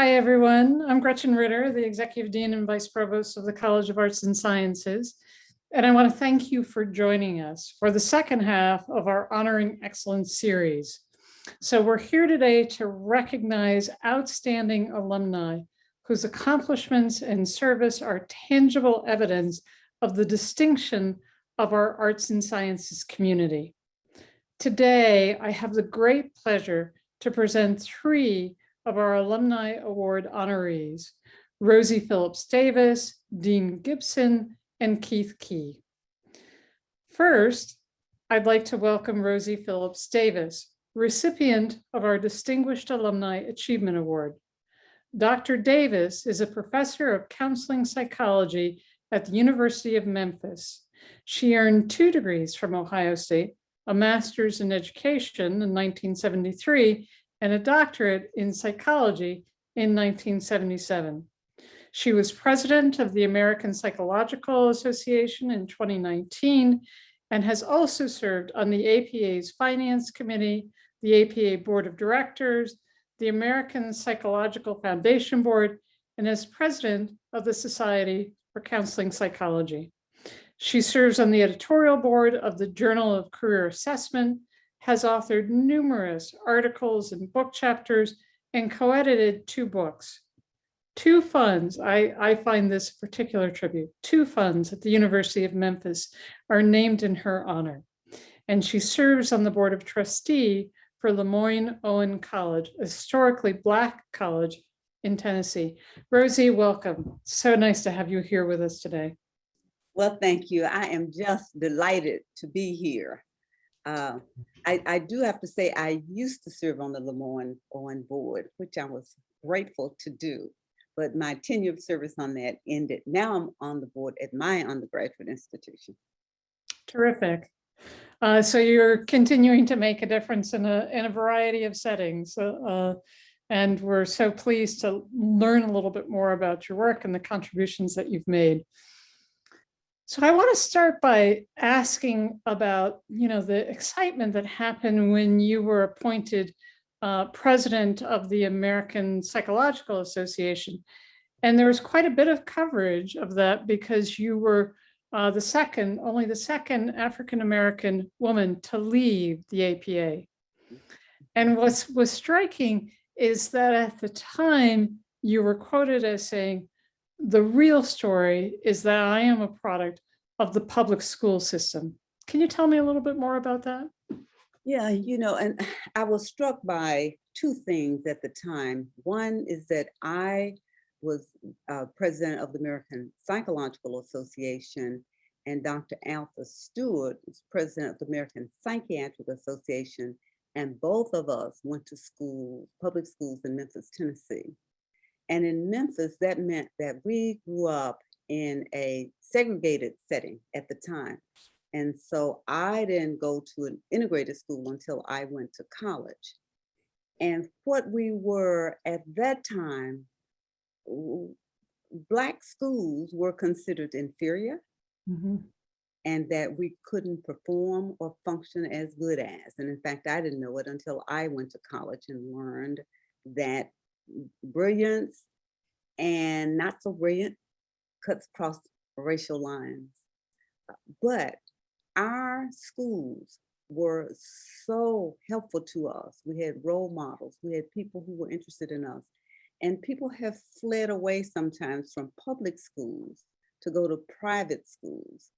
Hi, everyone. I'm Gretchen Ritter, the Executive Dean and Vice Provost of the College of Arts and Sciences. And I want to thank you for joining us for the second half of our Honoring Excellence series. So we're here today to recognize outstanding alumni whose accomplishments and service are tangible evidence of the distinction of our arts and sciences community. Today, I have the great pleasure to present three of our Alumni Award honorees: Rosie Phillips Davis, Dean Gibson, and Keith Key. First, I'd like to welcome Rosie Phillips Davis, recipient of our Distinguished Alumni Achievement Award. Dr. Davis is a professor of counseling psychology at the University of Memphis. She earned 2 degrees from Ohio State, a master's in education in 1973, and a doctorate in psychology in 1977. She was president of the American Psychological Association in 2019 and has also served on the APA's Finance Committee, the APA Board of Directors, the American Psychological Foundation Board, and as president of the Society for Counseling Psychology. She serves on the editorial board of the Journal of Career Assessment, has authored numerous articles and book chapters, and co-edited 2 books. 2 funds, I find this a particular tribute, 2 funds at the University of Memphis are named in her honor. And she serves on the board of trustee for Lemoyne-Owen College, a historically Black college in Tennessee. Rosie, welcome. So nice to have you here with us today. Well, thank you. I am just delighted to be here. I do have to say I used to serve on the Lemoyne-Owen board, which I was grateful to do, but my tenure of service on that ended. Now I'm on the board at my undergraduate institution. Terrific. So you're continuing to make a difference in a variety of settings. And we're so pleased to learn a little bit more about your work and the contributions that you've made. So I want to start by asking about, the excitement that happened when you were appointed president of the American Psychological Association. And there was quite a bit of coverage of that because you were only the second African-American woman to leave the APA. And what was striking is that at the time you were quoted as saying, "The real story is that I am a product of the public school system." Can you tell me a little bit more about that? Yeah, and I was struck by 2 things at the time. One is that I was president of the American Psychological Association, and Dr. Alpha Stewart was president of the American Psychiatric Association, and both of us went to school, public schools in Memphis, Tennessee. And in Memphis, that meant that we grew up in a segregated setting at the time. And so I didn't go to an integrated school until I went to college. And what we were at that time, Black schools were considered inferior, and that we couldn't perform or function as good as. And in fact, I didn't know it until I went to college and learned that brilliance and not so brilliant cuts across racial lines. But our schools were so helpful to us. We had role models. We had people who were interested in us. And people have fled away sometimes from public schools to go to private schools.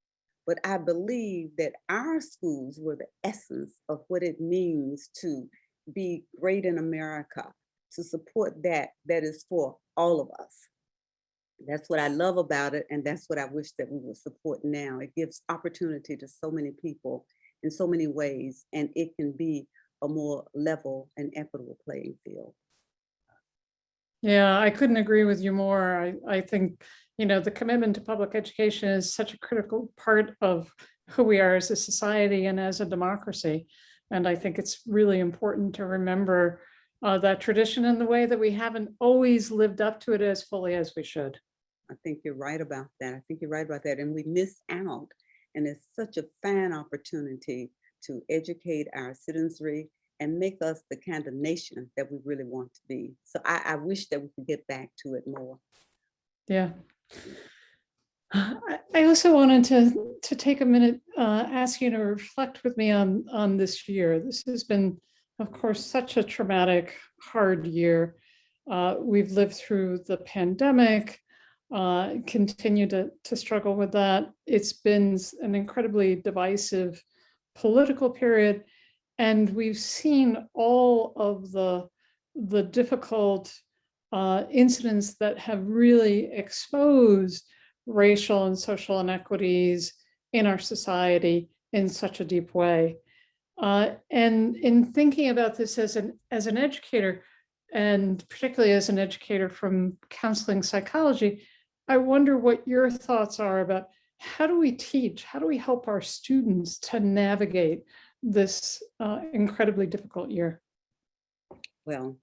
But I believe that our schools were the essence of what it means to be great in America, to support that is for all of us. That's what I love about it, and that's what I wish that we would support now. It gives opportunity to so many people in so many ways, and it can be a more level and equitable playing field. Yeah, I couldn't agree with you more. I think, the commitment to public education is such a critical part of who we are as a society and as a democracy. And I think it's really important to remember that tradition in the way that we haven't always lived up to it as fully as we should. I think you're right about that. And we miss out. And it's such a fine opportunity to educate our citizenry and make us the kind of nation that we really want to be. So I wish that we could get back to it more. Yeah. I also wanted to take a minute, ask you to reflect with me on this year. This has been, of course, such a traumatic, hard year. We've lived through the pandemic, continue to struggle with that. It's been an incredibly divisive political period, and we've seen all of the difficult incidents that have really exposed racial and social inequities in our society in such a deep way. And in thinking about this as an educator, and particularly as an educator from counseling psychology, I wonder what your thoughts are about how do we teach, how do we help our students to navigate this incredibly difficult year? Well,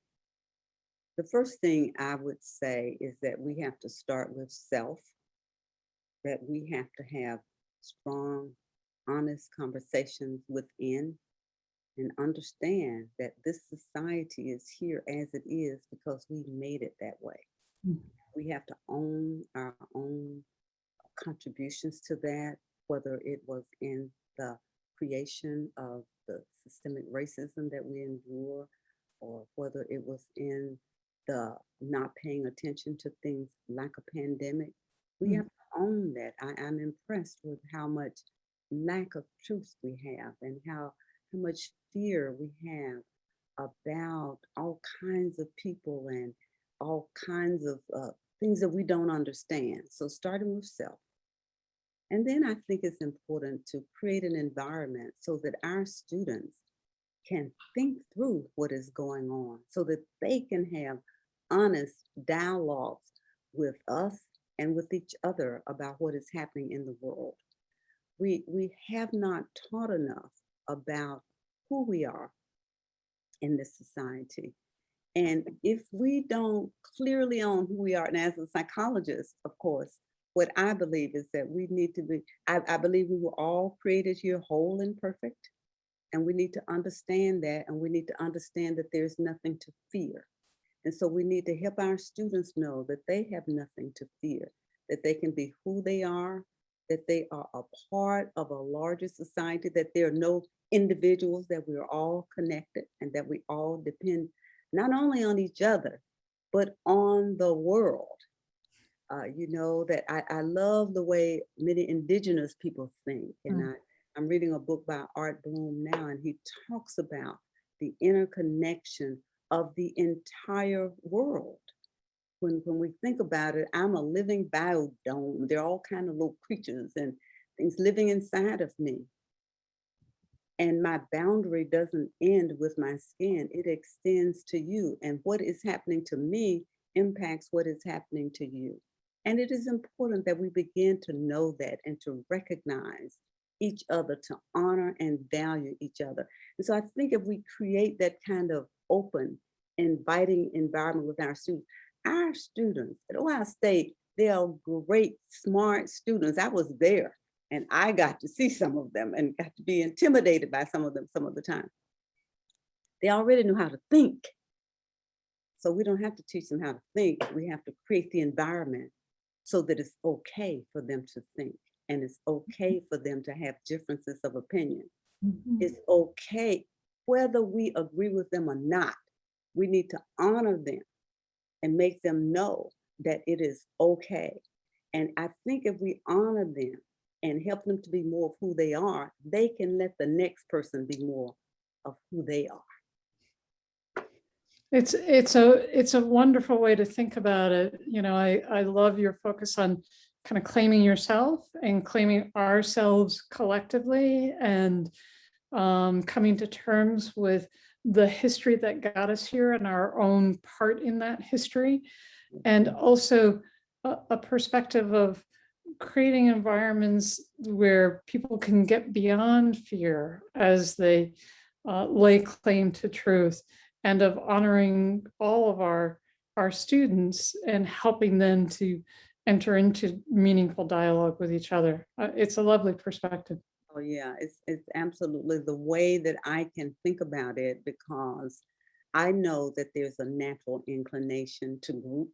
the first thing I would say is that we have to start with self, that we have to have strong, honest conversations within and understand that this society is here as it is because we made it that way. Mm. We have to own our own contributions to that, whether it was in the creation of the systemic racism that we endure, or whether it was in the not paying attention to things like a pandemic. We have to own that. I'm impressed with how much lack of truth we have and how much fear we have about all kinds of people and all kinds of things that we don't understand. So starting with self. And then I think it's important to create an environment so that our students can think through what is going on so that they can have honest dialogues with us and with each other about what is happening in the world. We have not taught enough about who we are in this society. And if we don't clearly own who we are, and as a psychologist, of course, what I believe is that we need to be, I believe we were all created here whole and perfect. And we need to understand that, and we need to understand that there's nothing to fear. And so we need to help our students know that they have nothing to fear, that they can be who they are, that they are a part of a larger society, that there are no individuals, that we're all connected and that we all depend not only on each other, but on the world. You know, that I love the way many indigenous people think. And I'm reading a book by Art Bloom now, and he talks about the interconnection of the entire world. When we think about it, I'm a living biodome. There are all kinds of little creatures and things living inside of me. And my boundary doesn't end with my skin, it extends to you. And what is happening to me impacts what is happening to you. And it is important that we begin to know that and to recognize each other, to honor and value each other. And so I think if we create that kind of open, inviting environment with our students at Ohio State, they are great, smart students. I was there and I got to see some of them and got to be intimidated by some of them some of the time. They already knew how to think. So we don't have to teach them how to think. We have to create the environment so that it's okay for them to think. And it's okay for them to have differences of opinion. It's okay, whether we agree with them or not, we need to honor them and make them know that it is okay. And I think if we honor them and help them to be more of who they are, they can let the next person be more of who they are. It's a wonderful way to think about it. You know, I love your focus on kind of claiming yourself and claiming ourselves collectively, and coming to terms with the history that got us here and our own part in that history. And also a perspective of creating environments where people can get beyond fear as they lay claim to truth, and of honoring all of our students and helping them to enter into meaningful dialogue with each other. It's a lovely perspective. Oh yeah, it's absolutely the way that I can think about it, because I know that there's a natural inclination to group.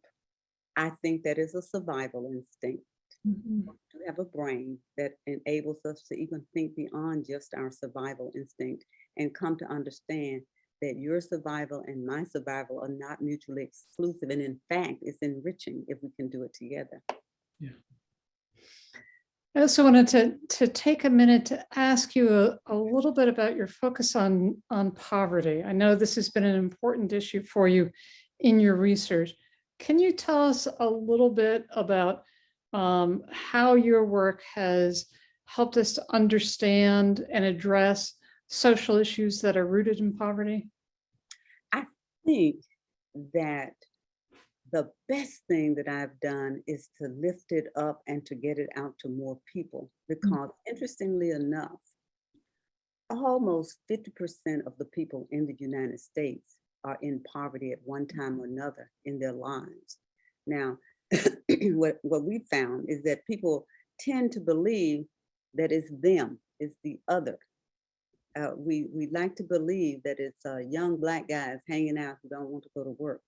I think that is a survival instinct. Mhm. To have a brain that enables us to even think beyond just our survival instinct and come to understand that your survival and my survival are not mutually exclusive. And in fact, it's enriching if we can do it together. Yeah. I also wanted to take a minute to ask you a little bit about your focus on poverty. I know this has been an important issue for you in your research. Can you tell us a little bit about how your work has helped us to understand and address social issues that are rooted in poverty? I think that the best thing that I've done is to lift it up and to get it out to more people, because interestingly enough, almost 50% of the people in the United States are in poverty at one time or another in their lives. Now, what we found is that people tend to believe that it's them, it's the other. We like to believe that it's young Black guys hanging out who don't want to go to work.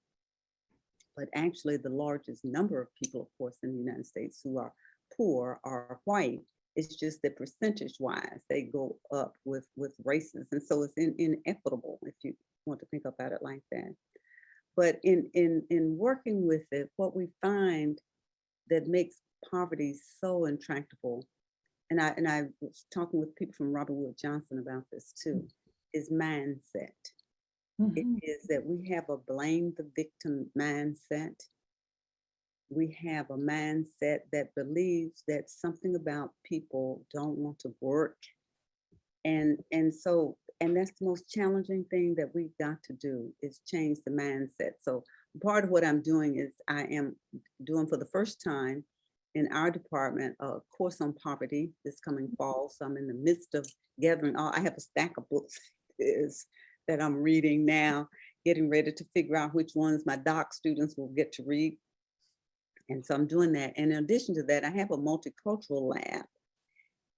But actually, the largest number of people, of course, in the United States who are poor are white. It's just that percentage-wise, they go up with races, and so it's inequitable if you want to think about it like that. But in working with it, what we find that makes poverty so intractable, and I was talking with people from Robert Wood Johnson about this too, is mindset. It Mhm. is that we have a blame the victim mindset. We have a mindset that believes that something about people don't want to work. And that's the most challenging thing that we've got to do, is change the mindset. So part of what I'm doing is I am doing for the first time in our department a course on poverty this coming fall. So I'm in the midst of gathering all, I have a stack of books is that I'm reading now, getting ready to figure out which ones my doc students will get to read. And so I'm doing that. And in addition to that, I have a multicultural lab.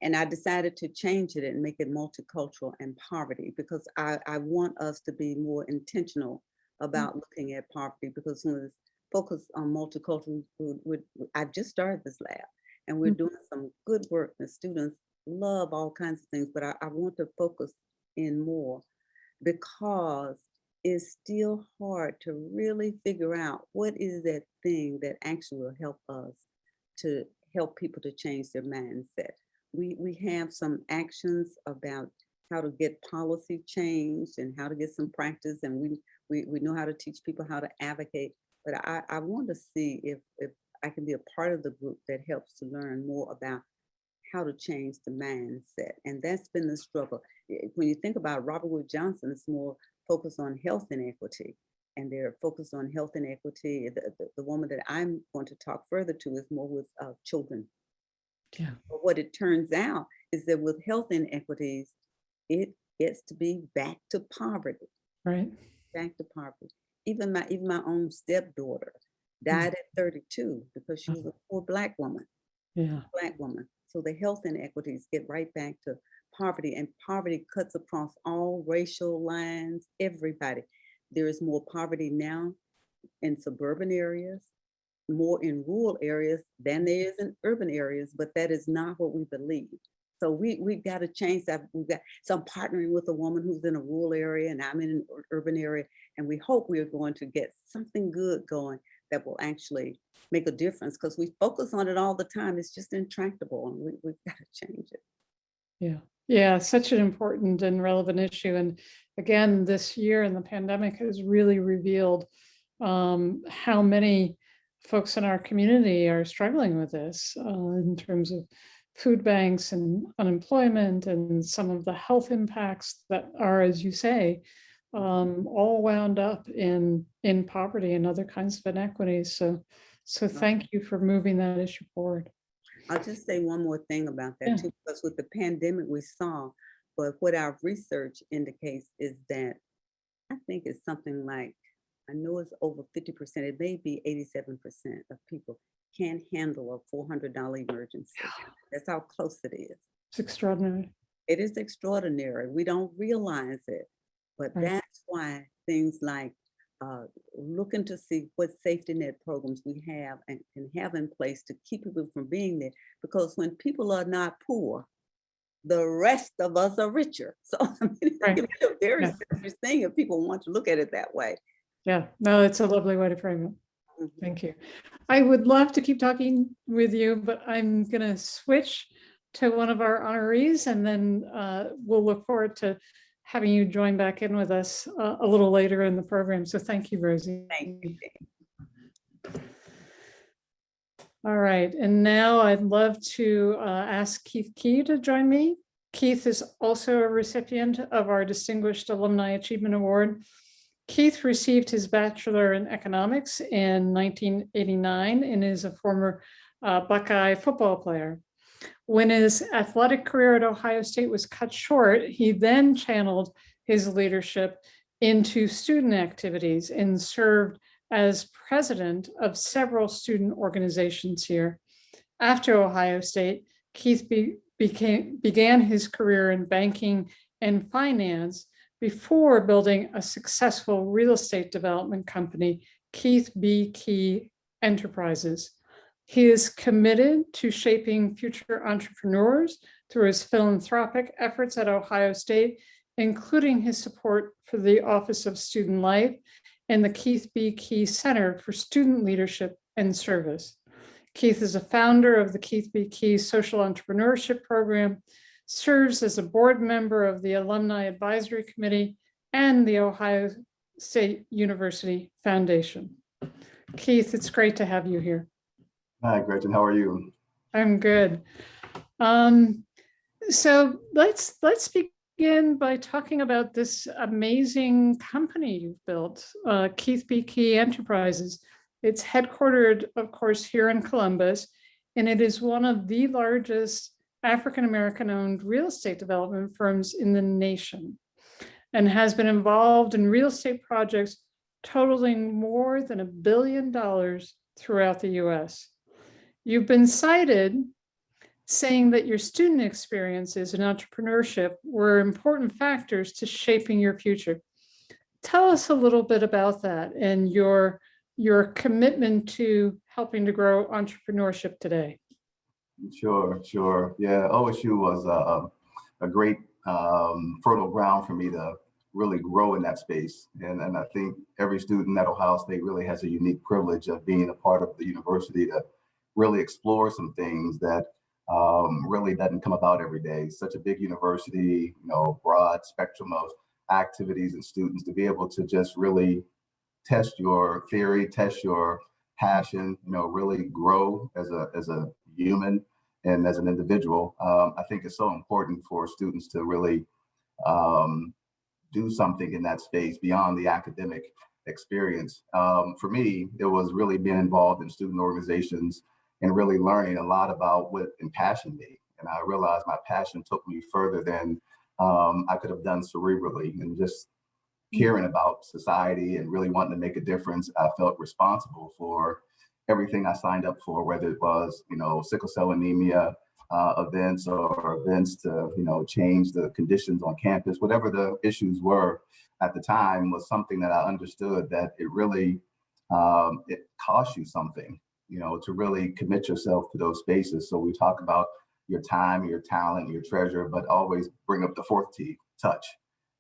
And I decided to change it and make it multicultural and poverty, because I want us to be more intentional about looking at poverty, because when it's focused on multicultural, I've just started this lab and we're doing some good work. The students love all kinds of things, but I want to focus in more, because it's still hard to really figure out what is that thing that actually will help us to help people to change their mindset. We have some actions about how to get policy changed and how to get some practice, and we know how to teach people how to advocate. But I want to see if I can be a part of the group that helps to learn more about how to change the mindset. And that's been the struggle. When you think about Robert Wood Johnson, it's more focused on health inequity. And they're focused on health inequity. The woman that I'm going to talk further to is more with children. Yeah. But what it turns out is that with health inequities, it gets to be back to poverty, Right. back to poverty. Even my own stepdaughter died at 32 because she was a poor Black woman. Yeah. Black woman. So the health inequities get right back to poverty, and poverty cuts across all racial lines, everybody. There is more poverty now in suburban areas, more in rural areas than there is in urban areas, but that is not what we believe. So we've got to change that. So I'm partnering with a woman who's in a rural area and I'm in an urban area, and we hope we are going to get something good going that will actually make a difference, because we focus on it all the time. It's just intractable, and we've got to change it. Yeah. Yeah. Such an important and relevant issue. And again, this year and the pandemic has really revealed how many folks in our community are struggling with this in terms of food banks and unemployment and some of the health impacts that are, as you say, all wound up in poverty and other kinds of inequities. So thank you for moving that issue forward. I'll just say one more thing about that Yeah. too, because with the pandemic we saw, but what our research indicates is that I think it's something like, I know it's over 50%, it may be 87% of people can't handle a $400 emergency. That's how close it is. It's extraordinary. It is extraordinary. We don't realize it, but Right. that's why things like looking to see what safety net programs we have and have in place to keep people from being there. Because when people are not poor, the rest of us are richer. So I mean, Right. it's a very Yeah. serious thing if people want to look at it that way. Yeah. No, it's a lovely way to frame it. Mhm. Thank you. I would love to keep talking with you, but I'm going to switch to one of our honorees, and then we'll look forward to having you join back in with us a little later in the program. So thank you, Rosie. Thank you. All right, and now I'd love to ask Keith Key to join me. Keith is also a recipient of our Distinguished Alumni Achievement Award. Keith received his Bachelor in Economics in 1989 and is a former Buckeye football player. When his athletic career at Ohio State was cut short, he then channeled his leadership into student activities and served as president of several student organizations here. After Ohio State, Keith began his career in banking and finance before building a successful real estate development company, Keith B. Key Enterprises. He is committed to shaping future entrepreneurs through his philanthropic efforts at Ohio State, including his support for the Office of Student Life and the Keith B. Key Center for Student Leadership and Service. Keith is a founder of the Keith B. Key Social Entrepreneurship Program, serves as a board member of the Alumni Advisory Committee and the Ohio State University Foundation. Keith, it's great to have you here. Hi, Gretchen. How are you? I'm good. So let's begin by talking about this amazing company you've built, Keith B. Key Enterprises. It's headquartered, of course, here in Columbus, and it is one of the largest African-American owned real estate development firms in the nation, and has been involved in real estate projects totaling more than $1 billion throughout the US. You've been cited saying that your student experiences in entrepreneurship were important factors to shaping your future. Tell us a little bit about that and your commitment to helping to grow entrepreneurship today. Sure. Yeah, OSU was a great fertile ground for me to really grow in that space. And I think every student at Ohio State really has a unique privilege of being a part of the university to really explore some things that really doesn't come about every day. Such a big university, broad spectrum of activities and students to be able to just really test your theory, test your passion, really grow as a human and as an individual. I think it's so important for students to really do something in that space beyond the academic experience. For me, it was really being involved in student organizations and really learning a lot about what impassioned me. And I realized my passion took me further than I could have done cerebrally, and just caring about society and really wanting to make a difference. I felt responsible for everything I signed up for, whether it was, sickle cell anemia events or events to, change the conditions on campus, whatever the issues were at the time was something that I understood that it really, it costs you something, to really commit yourself to those spaces. So we talk about your time, your talent, your treasure, but always bring up the fourth T, touch.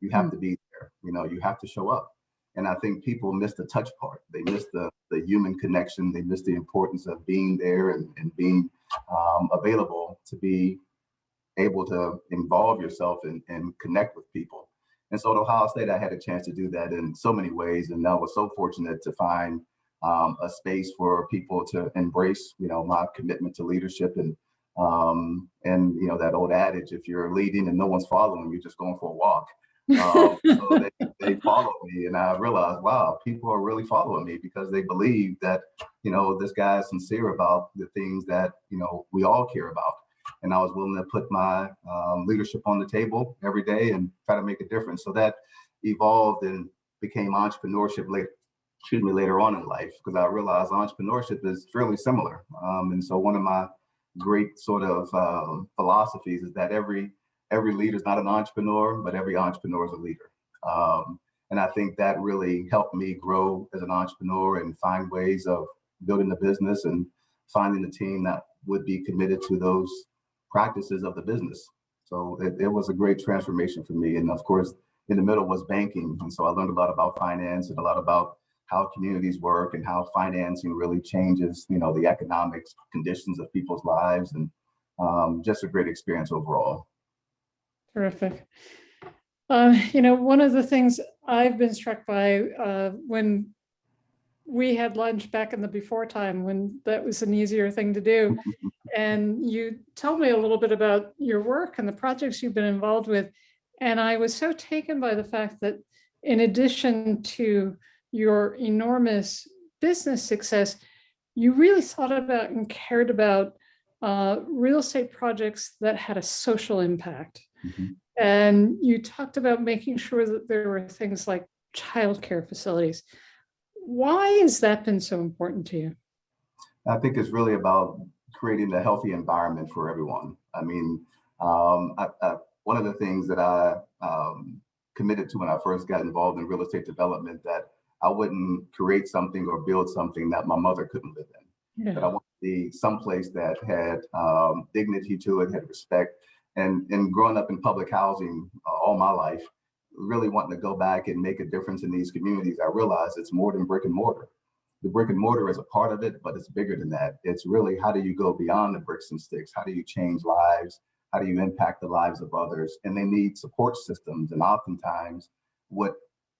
You have to be there, you have to show up. And I think people miss the touch part. They miss the human connection. They miss the importance of being there and being available to be able to involve yourself and connect with people. And so at Ohio State, I had a chance to do that in so many ways. And I was so fortunate to find a space for people to embrace, my commitment to leadership and that old adage, if you're leading and no one's following, you're just going for a walk. So they followed me, and I realized, wow, people are really following me because they believe that, this guy is sincere about the things that, we all care about. And I was willing to put my leadership on the table every day and try to make a difference. So that evolved and became entrepreneurship later on in life, because I realized entrepreneurship is fairly similar. And so one of my great sort of philosophies is that every every leader is not an entrepreneur, but every entrepreneur is a leader. And I think that really helped me grow as an entrepreneur and find ways of building the business and finding a team that would be committed to those practices of the business. So it was a great transformation for me. And of course, in the middle was banking. And so I learned a lot about finance and a lot about how communities work and how financing really changes, the economic conditions of people's lives, and just a great experience overall. Terrific. One of the things I've been struck by when we had lunch back in the before time, when that was an easier thing to do, and you told me a little bit about your work and the projects you've been involved with. And I was so taken by the fact that in addition to your enormous business success, you really thought about and cared about real estate projects that had a social impact. And you talked about making sure that there were things like childcare facilities. Why has that been so important to you? I think it's really about creating a healthy environment for everyone. I mean, one of the things that I committed to when I first got involved in real estate development, that I wouldn't create something or build something that my mother couldn't live in. Yeah. But I wanted to be someplace that had dignity to it, had respect. And growing up in public housing all my life, really wanting to go back and make a difference in these communities, I realized it's more than brick and mortar. The brick and mortar is a part of it, but it's bigger than that. It's really, how do you go beyond the bricks and sticks? How do you change lives? How do you impact the lives of others? And they need support systems. And oftentimes what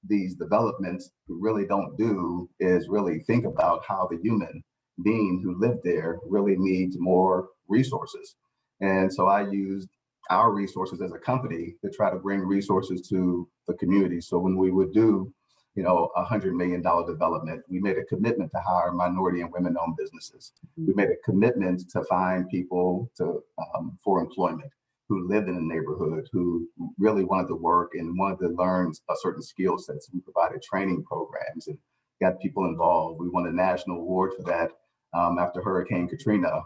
these developments really don't do is really think about how the human being who lived there really needs more resources. And so I used our resources as a company to try to bring resources to the community. So when we would do, $100 million development, we made a commitment to hire minority and women-owned businesses. We made a commitment to find people for employment who lived in the neighborhood, who really wanted to work and wanted to learn a certain skill sets. We provided training programs and got people involved. We won a national award for that. After Hurricane Katrina,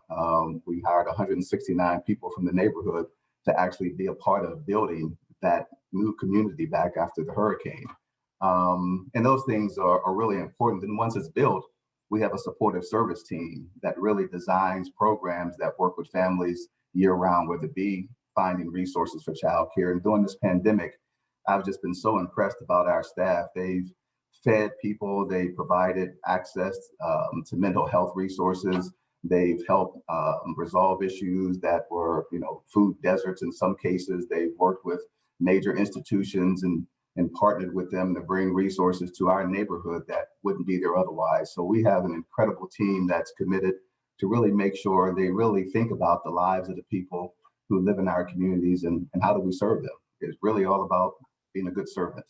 we hired 169 people from the neighborhood to actually be a part of building that new community back after the hurricane. And those things are really important. And once it's built, we have a supportive service team that really designs programs that work with families year round, whether it be finding resources for childcare. And during this pandemic, I've just been so impressed about our staff. They've fed people, they provided access to mental health resources. They've helped resolve issues that were, food deserts in some cases. They've worked with major institutions and partnered with them to bring resources to our neighborhood that wouldn't be there otherwise. So we have an incredible team that's committed to really make sure they really think about the lives of the people who live in our communities and how do we serve them. It's really all about being a good servant.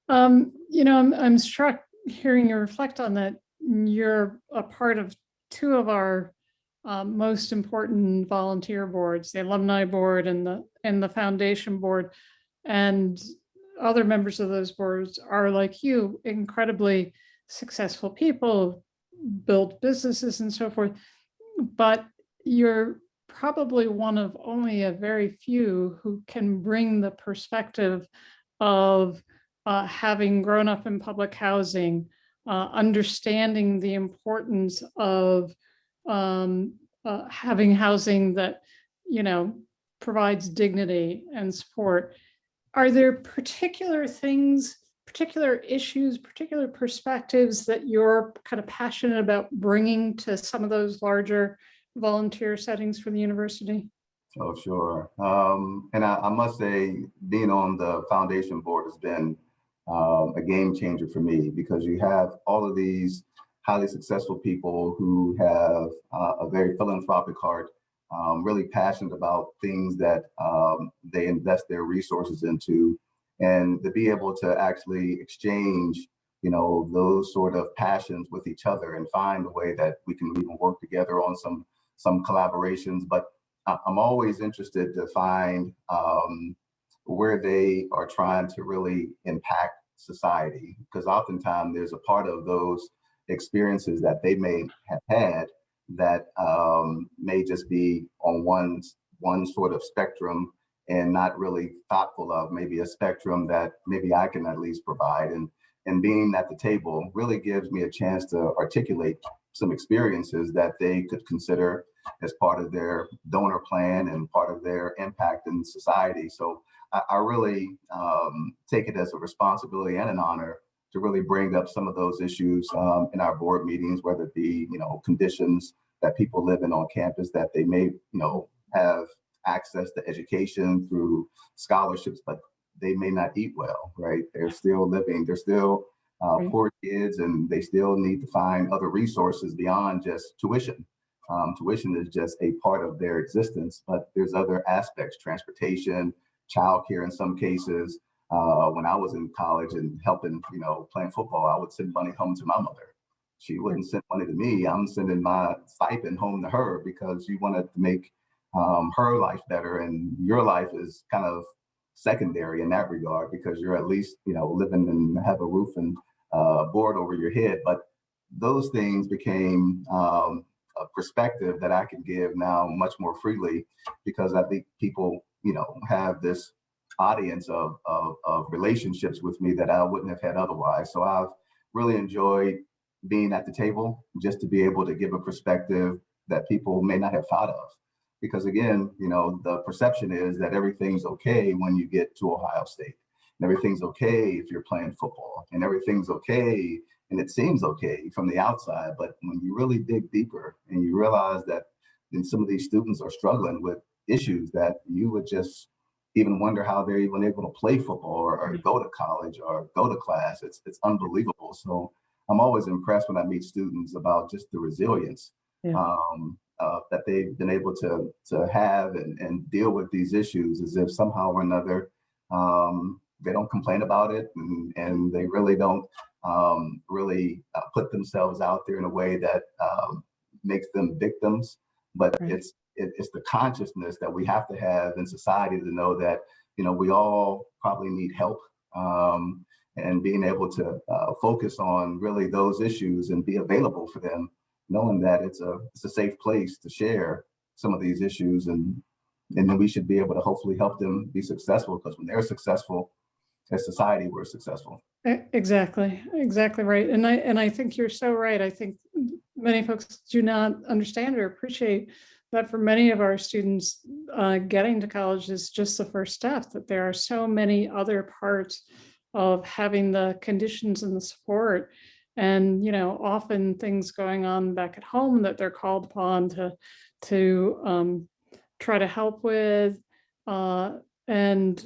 I'm struck hearing you reflect on that. You're a part of two of our most important volunteer boards, the Alumni Board and the Foundation Board. And other members of those boards are, like you, incredibly successful people, build businesses and so forth. But you're probably one of only a very few who can bring the perspective of having grown up in public housing, understanding the importance of having housing that, provides dignity and support. Are there particular things, particular issues, particular perspectives that you're kind of passionate about bringing to some of those larger volunteer settings for the university? Oh, sure. And I must say, being on the foundation board has been a game changer for me, because you have all of these highly successful people who have a very philanthropic heart, really passionate about things that they invest their resources into, and to be able to actually exchange, those sort of passions with each other and find a way that we can even work together on some collaborations. But I'm always interested to find where they are trying to really impact society, because oftentimes there's a part of those experiences that they may have had that may just be on one's one sort of spectrum and not really thoughtful of maybe a spectrum that maybe I can at least provide. And being at the table really gives me a chance to articulate some experiences that they could consider as part of their donor plan and part of their impact in society. So I really take it as a responsibility and an honor to really bring up some of those issues in our board meetings, whether it be, conditions that people live in on campus, that they may, have access to education through scholarships, but they may not eat well, right? They're still living, they're still poor kids, and they still need to find other resources beyond just tuition. Tuition is just a part of their existence, but there's other aspects, transportation, childcare in some cases. When I was in college and helping, playing football, I would send money home to my mother. She wouldn't send money to me. I'm sending my stipend home to her because you wanted to make her life better, and your life is kind of secondary in that regard because you're at least, living and have a roof and board over your head. But those things became a perspective that I can give now much more freely because I think people, have this audience of relationships with me that I wouldn't have had otherwise. So I've really enjoyed being at the table just to be able to give a perspective that people may not have thought of. Because again, the perception is that everything's okay when you get to Ohio State, and everything's okay if you're playing football, and everything's okay, and it seems okay from the outside. But when you really dig deeper and you realize that some of these students are struggling with issues that you would just even wonder how they're even able to play football or go to college or go to class. It's unbelievable. So I'm always impressed when I meet students about just the resilience that they've been able to have and deal with these issues as if somehow or another they don't complain about it, and they really don't really put themselves out there in a way that makes them victims. But it's the consciousness that we have to have in society to know that we all probably need help, and being able to focus on really those issues and be available for them, knowing that it's a safe place to share some of these issues, and then we should be able to hopefully help them be successful, because when they're successful as society, we're successful. Exactly right. And I think you're so right. I think many folks do not understand or appreciate that for many of our students, getting to college is just the first step, that there are so many other parts of having the conditions and the support, and often things going on back at home that they're called upon to try to help with, and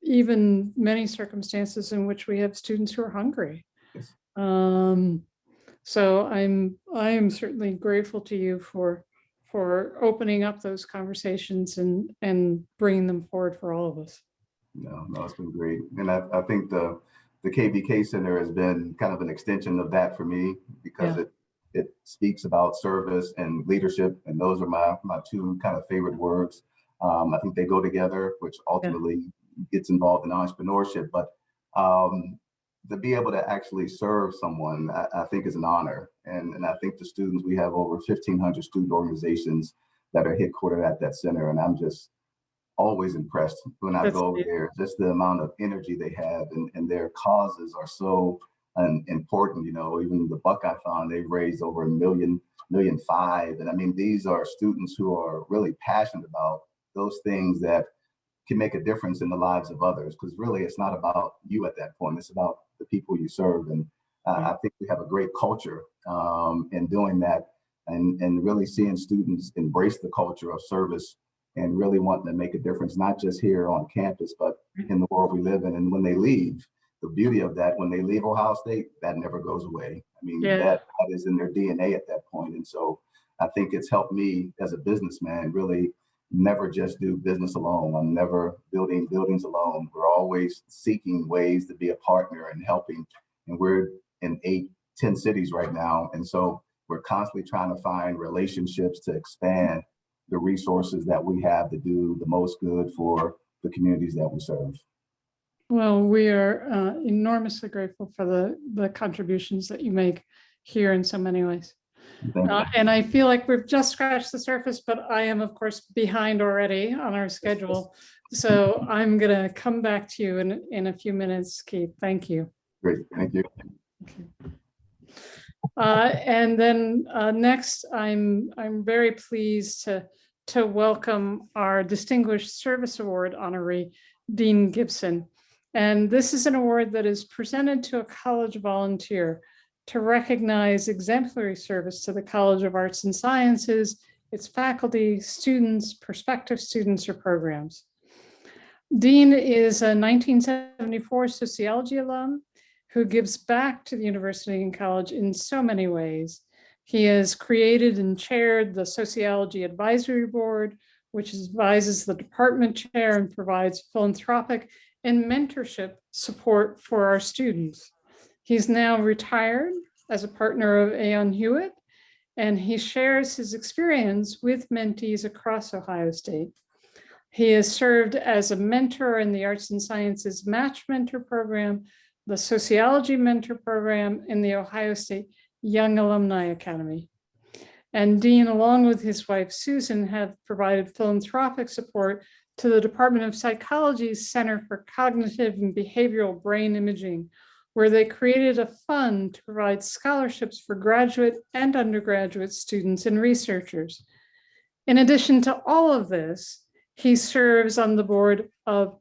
even many circumstances in which we have students who are hungry. Yes. So I am certainly grateful to you for opening up those conversations and bringing them forward for all of us. No, it's been great. And I think the KBK Center has been kind of an extension of that for me, because it speaks about service and leadership. And those are my two kind of favorite words. I think they go together, which ultimately gets involved in entrepreneurship. But to be able to actually serve someone, I think is an honor. And I think the students, we have over 1,500 student organizations that are headquartered at that center. And I'm just always impressed when I go over there, just the amount of energy they have, and their causes are so important. Even the Buckeye Fund, they've raised over $1.5 million. And I mean, these are students who are really passionate about those things that can make a difference in the lives of others, because really it's not about you at that point, it's about the people you serve. And I think we have a great culture in doing that, and really seeing students embrace the culture of service and really wanting to make a difference, not just here on campus, but in the world we live in. And when they leave, the beauty of that, when they leave Ohio State, that never goes away. I mean, that is in their DNA at that point. And so I think it's helped me as a businessman really never just do business alone. I'm never building buildings alone. We're always seeking ways to be a partner and helping. And we're in 8-10 cities right now. And so we're constantly trying to find relationships to expand the resources that we have to do the most good for the communities that we serve. Well, we are enormously grateful for the contributions that you make here in so many ways. Thank you. And I feel like we've just scratched the surface, but I am, of course, behind already on our schedule. So I'm going to come back to you in a few minutes, Keith. Thank you. Great, thank you. And then next, I'm very pleased to welcome our Distinguished Service Award honoree, Dean Gibson. And this is an award that is presented to a college volunteer to recognize exemplary service to the College of Arts and Sciences, its faculty, students, prospective students, or programs. Dean is a 1974 sociology alum who gives back to the university and college in so many ways. He has created and chaired the Sociology Advisory Board, which advises the department chair and provides philanthropic and mentorship support for our students. He's now retired as a partner of Aon Hewitt, and he shares his experience with mentees across Ohio State. He has served as a mentor in the Arts and Sciences Match Mentor Program, the Sociology Mentor Program, in the Ohio State Young Alumni Academy. And Dean, along with his wife, Susan, have provided philanthropic support to the Department of Psychology's Center for Cognitive and Behavioral Brain Imaging, where they created a fund to provide scholarships for graduate and undergraduate students and researchers. In addition to all of this, he serves on the board of,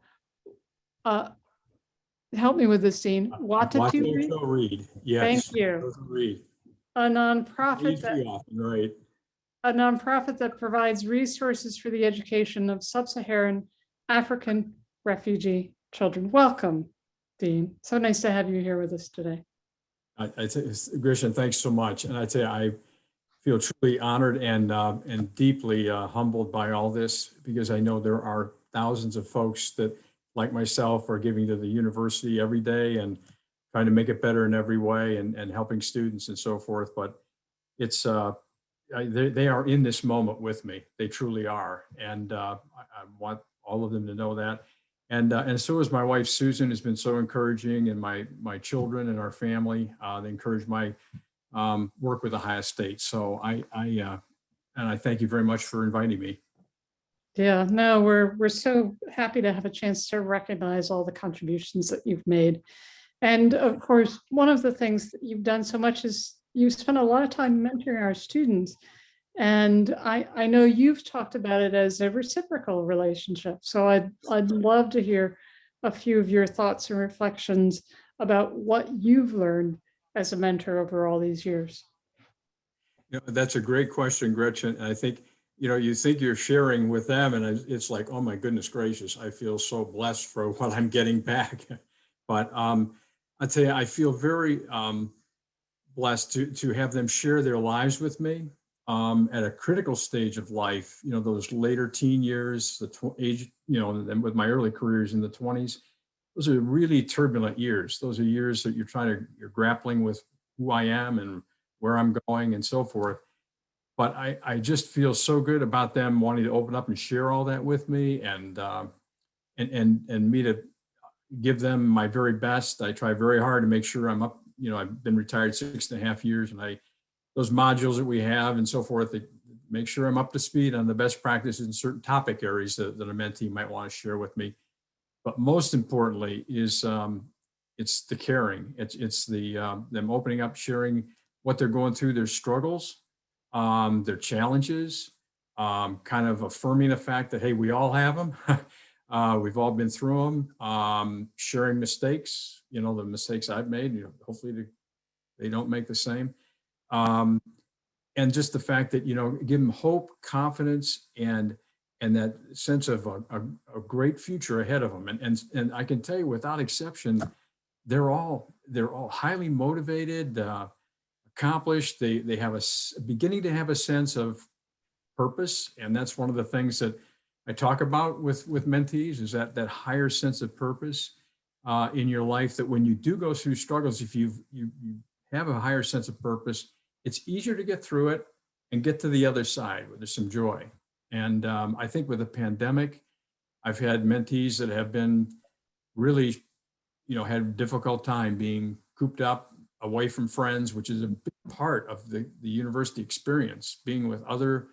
help me with this, Dean, Watatu Reed. Yes. Thank you. Reed. A nonprofit Right. a nonprofit that provides resources for the education of sub-Saharan African refugee children. Welcome, Dean. So nice to have you here with us today. Gretchen, thanks so much. And I'd say I feel truly honored and deeply humbled by all this, because I know there are thousands of folks that, like myself, are giving to the university every day and trying to make it better in every way and helping students and so forth. But it's they are in this moment with me. They truly are. And I want all of them to know that. And so is my wife, Susan, has been so encouraging, and my children and our family. They encourage my work with Ohio State. So I thank you very much for inviting me. Yeah, no, we're so happy to have a chance to recognize all the contributions that you've made. And of course, one of the things that you've done so much is you spend a lot of time mentoring our students. And I know you've talked about it as a reciprocal relationship. So I'd love to hear a few of your thoughts and reflections about what you've learned as a mentor over all these years. That's a great question, Gretchen. And I think, you think you're sharing with them, and it's like, oh my goodness gracious, I feel so blessed for what I'm getting back. But I'll tell you, I feel very blessed to have them share their lives with me at a critical stage of life. Those later teen years, the age, and with my early careers in the 20s, those are really turbulent years. Those are years that you're grappling with who I am and where I'm going and so forth. But I just feel so good about them wanting to open up and share all that with me, and me to give them my very best. I try very hard to make sure I'm up. I've been retired 6.5 years, and those modules that we have and so forth, they make sure I'm up to speed on the best practices in certain topic areas that a mentee might want to share with me. But most importantly is it's the caring. It's the them opening up, sharing what they're going through, their struggles, their challenges, kind of affirming the fact that, hey, we all have them. We've all been through them, sharing mistakes, the mistakes I've made, hopefully they don't make the same. And just the fact that, give them hope, confidence, and that sense of a great future ahead of them. And I can tell you, without exception, they're all highly motivated, accomplished. They have beginning to have a sense of purpose. And that's one of the things that I talk about with mentees, is that higher sense of purpose in your life, that when you do go through struggles, if you have a higher sense of purpose, it's easier to get through it and get to the other side where there's some joy. And I think with the pandemic, I've had mentees that have been really, had a difficult time being cooped up away from friends, which is a big part of the university experience, being with other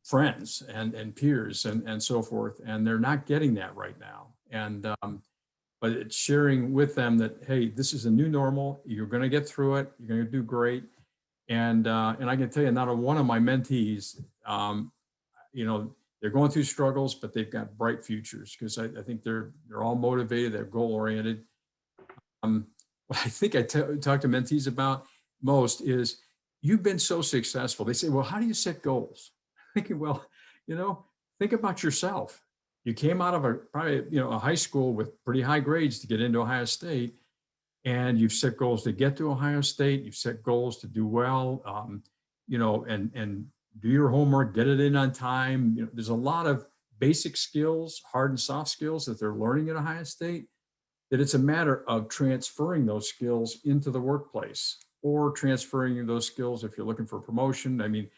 friends and peers and so forth. And they're not getting that right now. And, but it's sharing with them that, hey, this is a new normal. You're going to get through it. You're going to do great. And I can tell you, not a one of my mentees, you know, they're going through struggles, but they've got bright futures because I think they're all motivated, they're goal oriented. What I think I talk to mentees about most is, you've been so successful. They say, well, how do you set goals? Thinking, well, you know, think about yourself. You came out of a high school with pretty high grades to get into Ohio State, and you've set goals to get to Ohio State. You've set goals to do well, you know, and do your homework, get it in on time. You know, there's a lot of basic skills, hard and soft skills that they're learning at Ohio State, that it's a matter of transferring those skills into the workplace, or transferring those skills if you're looking for a promotion. I mean,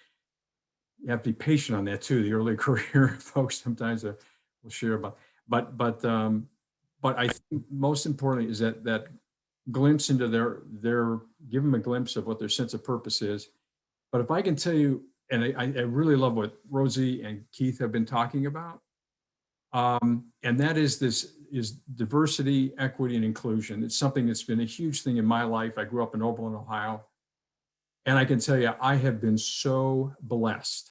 you have to be patient on that too. The early career folks sometimes will share about, but I think most importantly is that glimpse into their give them a glimpse of what their sense of purpose is. But if I can tell you, and I really love what Rosie and Keith have been talking about, and that is diversity, equity, and inclusion. It's something that's been a huge thing in my life. I grew up in Oberlin, Ohio. And I can tell you, I have been so blessed